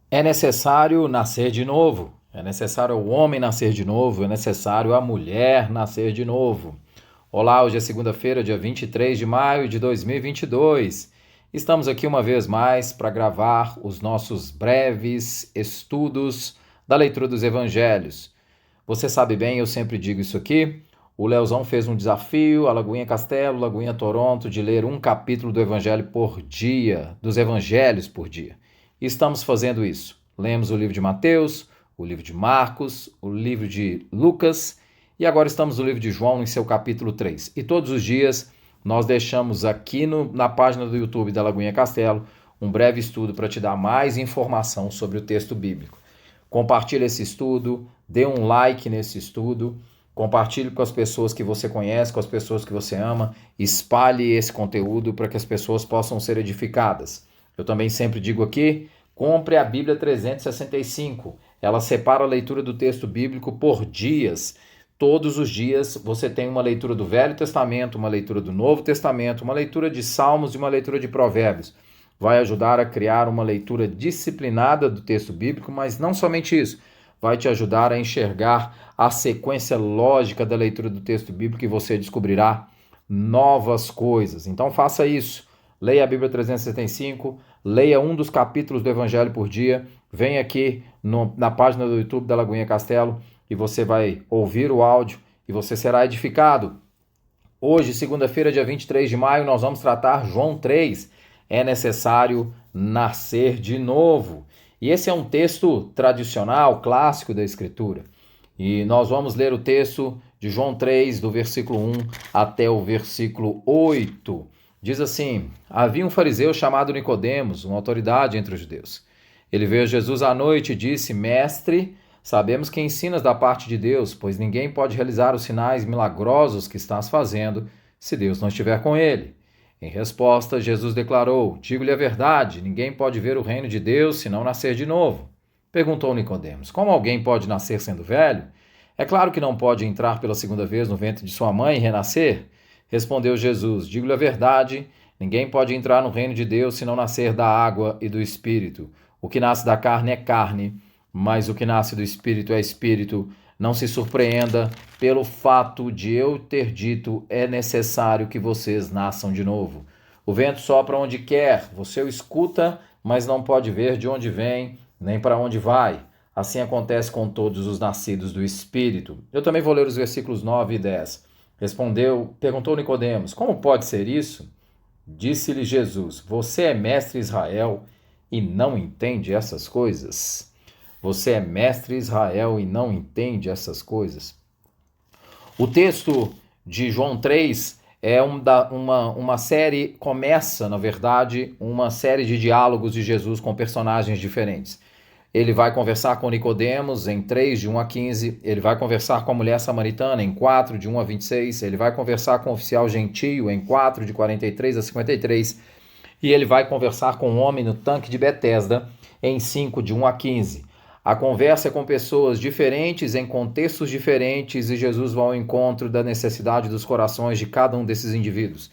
É necessário nascer de novo. É necessário o homem nascer de novo. É necessário a mulher nascer de novo. Olá, hoje é segunda-feira, dia 23 de maio de 2022. Estamos aqui uma vez mais para gravar os nossos breves estudos da leitura dos evangelhos. Você sabe bem, eu sempre digo isso aqui. O Leozão fez um desafio, a Lagoinha Castelo, Lagoinha Toronto, de ler um capítulo do evangelho por dia, dos evangelhos por dia. E estamos fazendo isso. Lemos o livro de Mateus, o livro de Marcos, o livro de Lucas e agora estamos no livro de João, em seu capítulo 3. E todos os dias nós deixamos aqui na página do YouTube da Lagoinha Castelo um breve estudo para te dar mais informação sobre o texto bíblico. Compartilhe esse estudo, dê um like nesse estudo, compartilhe com as pessoas que você conhece, com as pessoas que você ama, espalhe esse conteúdo para que as pessoas possam ser edificadas. Eu também sempre digo aqui, compre a Bíblia 365. Ela separa a leitura do texto bíblico por dias. Todos os dias você tem uma leitura do Velho Testamento, uma leitura do Novo Testamento, uma leitura de Salmos e uma leitura de Provérbios. Vai ajudar a criar uma leitura disciplinada do texto bíblico, mas não somente isso, vai te ajudar a enxergar a sequência lógica da leitura do texto bíblico e você descobrirá novas coisas. Então faça isso. Leia a Bíblia 365, leia um dos capítulos do Evangelho por dia, vem aqui na página do YouTube da Lagoinha Castelo e você vai ouvir o áudio e você será edificado. Hoje, segunda-feira, dia 23 de maio, nós vamos tratar João 3. É necessário nascer de novo. E esse é um texto tradicional, clássico da Escritura. E nós vamos ler o texto de João 3, do versículo 1 até o versículo 8. Diz assim: havia um fariseu chamado Nicodemos, uma autoridade entre os judeus. Ele veio a Jesus à noite e disse: Mestre, sabemos que ensinas da parte de Deus, pois ninguém pode realizar os sinais milagrosos que estás fazendo se Deus não estiver com ele. Em resposta, Jesus declarou: digo-lhe a verdade, ninguém pode ver o reino de Deus se não nascer de novo. Perguntou Nicodemos: como alguém pode nascer sendo velho? É claro que não pode entrar pela segunda vez no ventre de sua mãe e renascer. Respondeu Jesus: digo-lhe a verdade, ninguém pode entrar no reino de Deus se não nascer da água e do Espírito. O que nasce da carne é carne, mas o que nasce do Espírito é Espírito. Não se surpreenda pelo fato de eu ter dito: é necessário que vocês nasçam de novo. O vento sopra onde quer, você o escuta, mas não pode ver de onde vem, nem para onde vai. Assim acontece com todos os nascidos do Espírito. Eu também vou ler os versículos 9 e 10. Perguntou Nicodemos: como pode ser isso? Disse-lhe Jesus: você é mestre Israel e não entende essas coisas? Você é mestre Israel e não entende essas coisas? O texto de João 3 é uma série, começa, na verdade, uma série de diálogos de Jesus com personagens diferentes. Ele vai conversar com Nicodemos em 3, de 1 a 15, ele vai conversar com a mulher samaritana em 4, de 1 a 26, ele vai conversar com o oficial gentio em 4, de 43 a 53, e ele vai conversar com um homem no tanque de Betesda em 5, de 1 a 15. A conversa é com pessoas diferentes, em contextos diferentes, e Jesus vai ao encontro da necessidade dos corações de cada um desses indivíduos.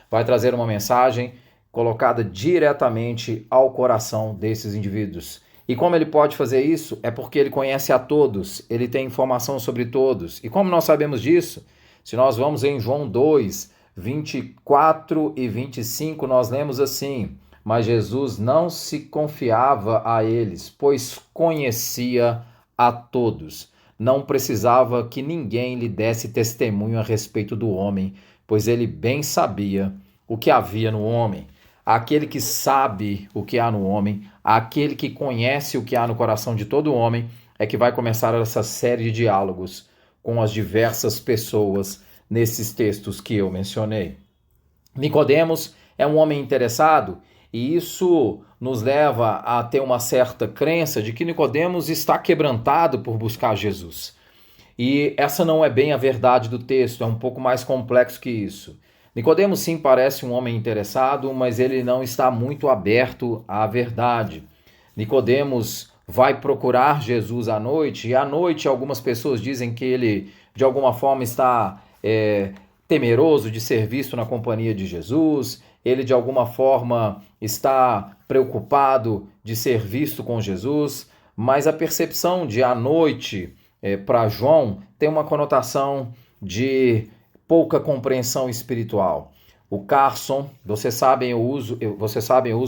Vai trazer uma mensagem colocada diretamente ao coração desses indivíduos. E como ele pode fazer isso? É porque ele conhece a todos, ele tem informação sobre todos. E como nós sabemos disso? Se nós vamos em João 2, 24 e 25, nós lemos assim: mas Jesus não se confiava a eles, pois conhecia a todos. Não precisava que ninguém lhe desse testemunho a respeito do homem, pois ele bem sabia o que havia no homem. Aquele que sabe o que há no homem, aquele que conhece o que há no coração de todo homem, é que vai começar essa série de diálogos com as diversas pessoas nesses textos que eu mencionei. Nicodemos é um homem interessado e isso nos leva a ter uma certa crença de que Nicodemos está quebrantado por buscar Jesus. E essa não é bem a verdade do texto, é um pouco mais complexo que isso. Nicodemos sim parece um homem interessado, mas ele não está muito aberto à verdade. Nicodemos vai procurar Jesus à noite, e à noite algumas pessoas dizem que ele de alguma forma está temeroso de ser visto na companhia de Jesus, ele de alguma forma está preocupado de ser visto com Jesus, mas a percepção de à noite para João tem uma conotação de pouca compreensão espiritual. O Carson, vocês sabem, eu uso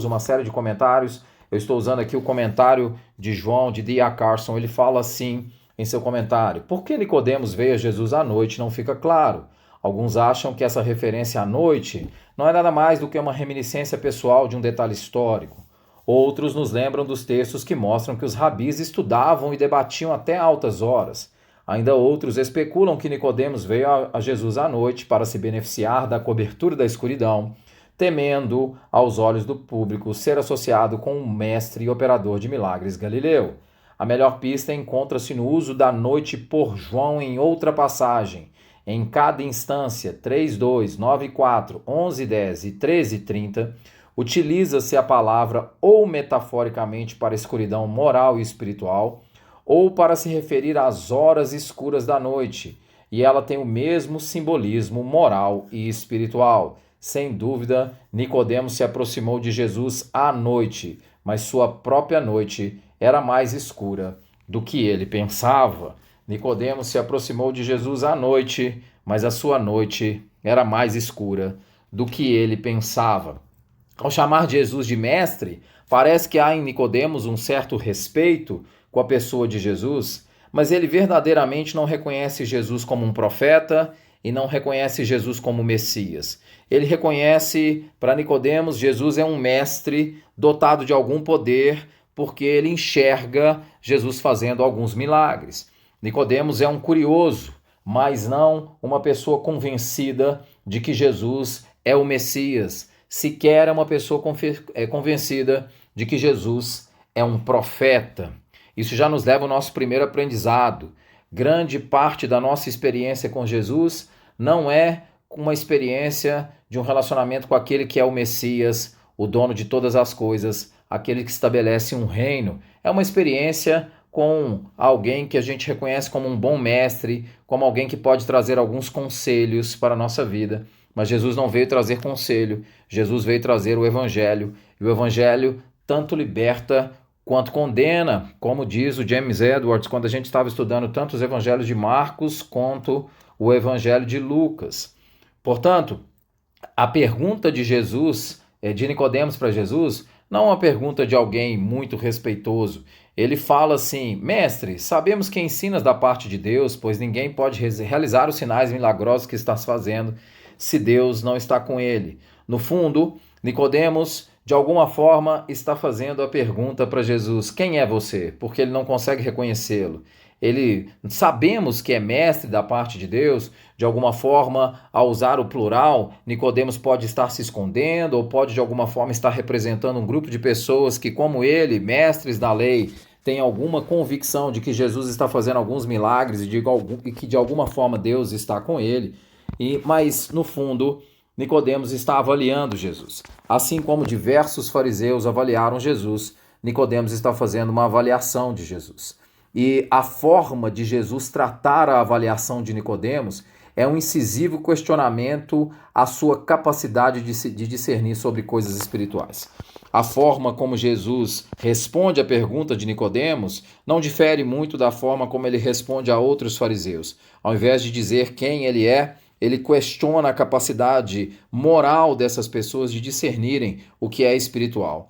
uma série de comentários. Eu estou usando aqui o comentário de João, de D.A. Carson. Ele fala assim em seu comentário: por que Nicodemos veio a Jesus à noite não fica claro. Alguns acham que essa referência à noite não é nada mais do que uma reminiscência pessoal de um detalhe histórico. Outros nos lembram dos textos que mostram que os rabis estudavam e debatiam até altas horas. Ainda outros especulam que Nicodemos veio a Jesus à noite para se beneficiar da cobertura da escuridão, temendo, aos olhos do público, ser associado com um mestre e operador de milagres Galileu. A melhor pista encontra-se no uso da noite por João em outra passagem. Em cada instância, 3:2, 9:4, 11:10 e 13:30, utiliza-se a palavra ou metaforicamente para a escuridão moral e espiritual, ou para se referir às horas escuras da noite, e ela tem o mesmo simbolismo moral e espiritual. Sem dúvida, Nicodemos se aproximou de Jesus à noite, mas sua própria noite era mais escura do que ele pensava. Nicodemos se aproximou de Jesus à noite, mas a sua noite era mais escura do que ele pensava. Ao chamar Jesus de mestre, parece que há em Nicodemos um certo respeito com a pessoa de Jesus, mas ele verdadeiramente não reconhece Jesus como um profeta e não reconhece Jesus como Messias. Ele reconhece, para Nicodemos, Jesus é um mestre dotado de algum poder, porque ele enxerga Jesus fazendo alguns milagres. Nicodemos é um curioso, mas não uma pessoa convencida de que Jesus é o Messias. Sequer é uma pessoa convencida de que Jesus é um profeta. Isso já nos leva ao nosso primeiro aprendizado. Grande parte da nossa experiência com Jesus não é uma experiência de um relacionamento com aquele que é o Messias, o dono de todas as coisas, aquele que estabelece um reino. É uma experiência com alguém que a gente reconhece como um bom mestre, como alguém que pode trazer alguns conselhos para a nossa vida. Mas Jesus não veio trazer conselho, Jesus veio trazer o Evangelho. E o Evangelho tanto liberta quanto condena, como diz o James Edwards, quando a gente estava estudando tanto os evangelhos de Marcos quanto o evangelho de Lucas. Portanto, a pergunta de Jesus, de Nicodemos para Jesus, não é uma pergunta de alguém muito respeitoso. Ele fala assim: mestre, sabemos que ensinas da parte de Deus, pois ninguém pode realizar os sinais milagrosos que estás fazendo se Deus não está com ele. No fundo, Nicodemos, de alguma forma, está fazendo a pergunta para Jesus: quem é você? Porque ele não consegue reconhecê-lo. Sabemos que é mestre da parte de Deus. De alguma forma, ao usar o plural, Nicodemos pode estar se escondendo ou pode de alguma forma estar representando um grupo de pessoas que, como ele, mestres da lei, têm alguma convicção de que Jesus está fazendo alguns milagres e que de alguma forma Deus está com ele. Mas, no fundo, Nicodemos está avaliando Jesus. Assim como diversos fariseus avaliaram Jesus, Nicodemos está fazendo uma avaliação de Jesus. E a forma de Jesus tratar a avaliação de Nicodemos é um incisivo questionamento à sua capacidade de discernir sobre coisas espirituais. A forma como Jesus responde à pergunta de Nicodemos não difere muito da forma como ele responde a outros fariseus. Ao invés de dizer quem ele é, ele questiona a capacidade moral dessas pessoas de discernirem o que é espiritual.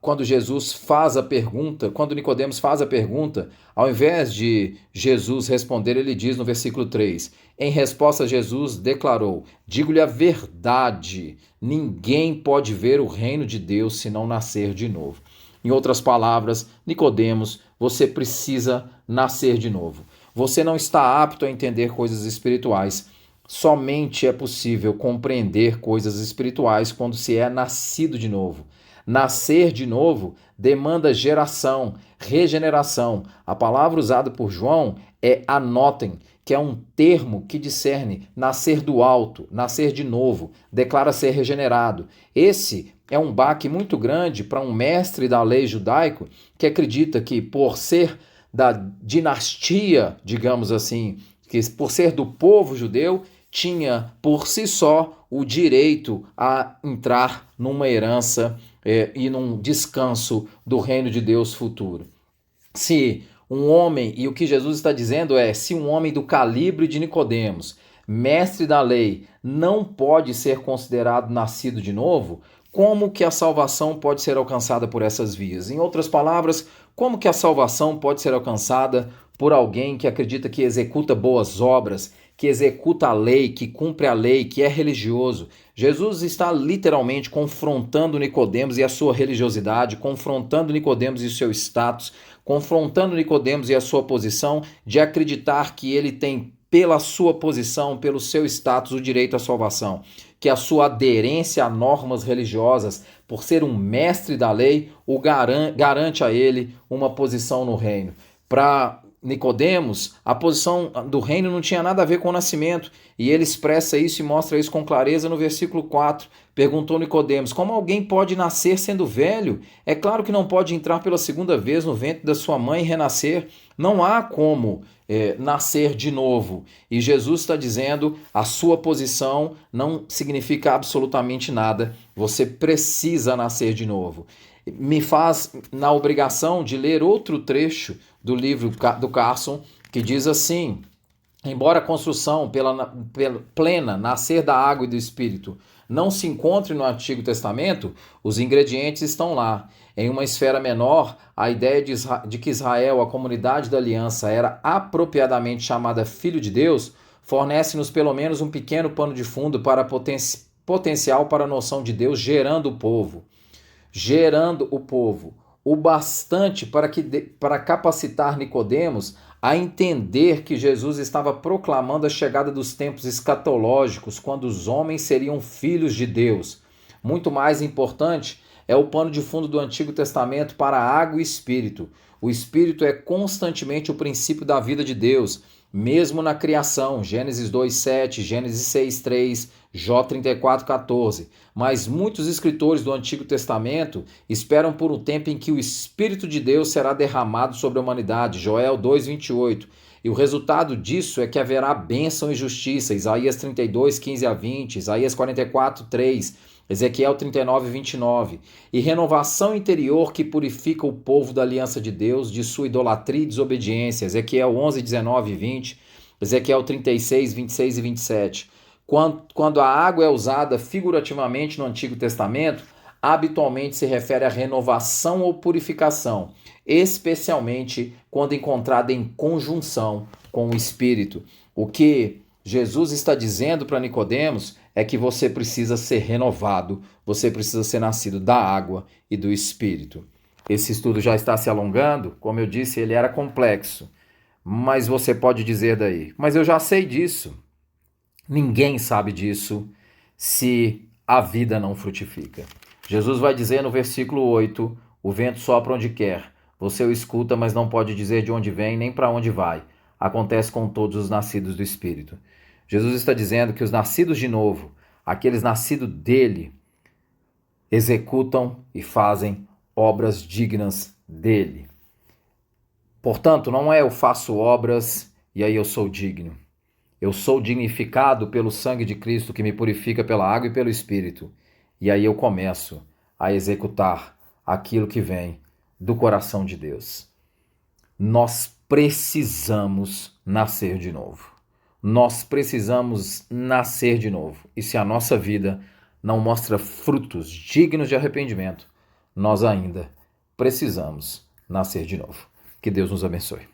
Quando Jesus faz a pergunta, quando Nicodemos faz a pergunta, ao invés de Jesus responder, ele diz no versículo 3, em resposta Jesus declarou: digo-lhe a verdade, ninguém pode ver o reino de Deus se não nascer de novo. Em outras palavras, Nicodemos, você precisa nascer de novo. Você não está apto a entender coisas espirituais. Somente é possível compreender coisas espirituais quando se é nascido de novo. Nascer de novo demanda geração, regeneração. A palavra usada por João é anotem, que é um termo que discerne nascer do alto, nascer de novo, declara ser regenerado. Esse é um baque muito grande para um mestre da lei judaico que acredita que por ser da dinastia, digamos assim, que por ser do povo judeu, tinha por si só o direito a entrar numa herança e num descanso do reino de Deus futuro. Se um homem, e o que Jesus está dizendo é, se um homem do calibre de Nicodemos, mestre da lei, não pode ser considerado nascido de novo, como que a salvação pode ser alcançada por essas vias? Em outras palavras, como que a salvação pode ser alcançada por alguém que acredita que executa boas obras, que executa a lei, que cumpre a lei, que é religioso? Jesus está literalmente confrontando Nicodemos e a sua religiosidade, confrontando Nicodemos e o seu status, confrontando Nicodemos e a sua posição de acreditar que ele tem, pela sua posição, pelo seu status, o direito à salvação, que a sua aderência a normas religiosas, por ser um mestre da lei, o garante a ele uma posição no reino. Para Nicodemos, a posição do reino não tinha nada a ver com o nascimento, e ele expressa isso e mostra isso com clareza no versículo 4. Perguntou Nicodemos: como alguém pode nascer sendo velho? É claro que não pode entrar pela segunda vez no ventre da sua mãe e renascer. Não há como nascer de novo. E Jesus está dizendo: a sua posição não significa absolutamente nada. Você precisa nascer de novo. Me faz na obrigação de ler outro trecho do livro do Carson, que diz assim: embora a construção pela plena, nascer da água e do Espírito, não se encontre no Antigo Testamento, os ingredientes estão lá. Em uma esfera menor, a ideia de que Israel, a comunidade da aliança, era apropriadamente chamada Filho de Deus, fornece-nos pelo menos um pequeno pano de fundo para potencial para a noção de Deus gerando o povo, o bastante para capacitar Nicodemos a entender que Jesus estava proclamando a chegada dos tempos escatológicos, quando os homens seriam filhos de Deus. Muito mais importante é o pano de fundo do Antigo Testamento para a água e espírito. O espírito é constantemente o princípio da vida de Deus, mesmo na criação, Gênesis 2:7, Gênesis 6:3, Jó 34:14. Mas muitos escritores do Antigo Testamento esperam por um tempo em que o Espírito de Deus será derramado sobre a humanidade, Joel 2:28. E o resultado disso é que haverá bênção e justiça, Isaías 32:15-20, Isaías 44:3, Ezequiel 39:29. E renovação interior que purifica o povo da aliança de Deus, de sua idolatria e desobediência, Ezequiel 11:19-20, Ezequiel 36:26-27. Quando a água é usada figurativamente no Antigo Testamento, habitualmente se refere à renovação ou purificação, especialmente quando encontrada em conjunção com o Espírito. O que Jesus está dizendo para Nicodemos é que você precisa ser renovado, você precisa ser nascido da água e do Espírito. Esse estudo já está se alongando, como eu disse, ele era complexo, mas você pode dizer daí: mas eu já sei disso. Ninguém sabe disso se a vida não frutifica. Jesus vai dizer no versículo 8, o vento sopra onde quer, você o escuta, mas não pode dizer de onde vem nem para onde vai. Acontece com todos os nascidos do Espírito. Jesus está dizendo que os nascidos de novo, aqueles nascidos dele, executam e fazem obras dignas dele. Portanto, não é eu faço obras e aí eu sou digno. Eu sou dignificado pelo sangue de Cristo que me purifica pela água e pelo Espírito. E aí eu começo a executar aquilo que vem do coração de Deus. Nós precisamos nascer de novo. Nós precisamos nascer de novo. E se a nossa vida não mostra frutos dignos de arrependimento, nós ainda precisamos nascer de novo. Que Deus nos abençoe.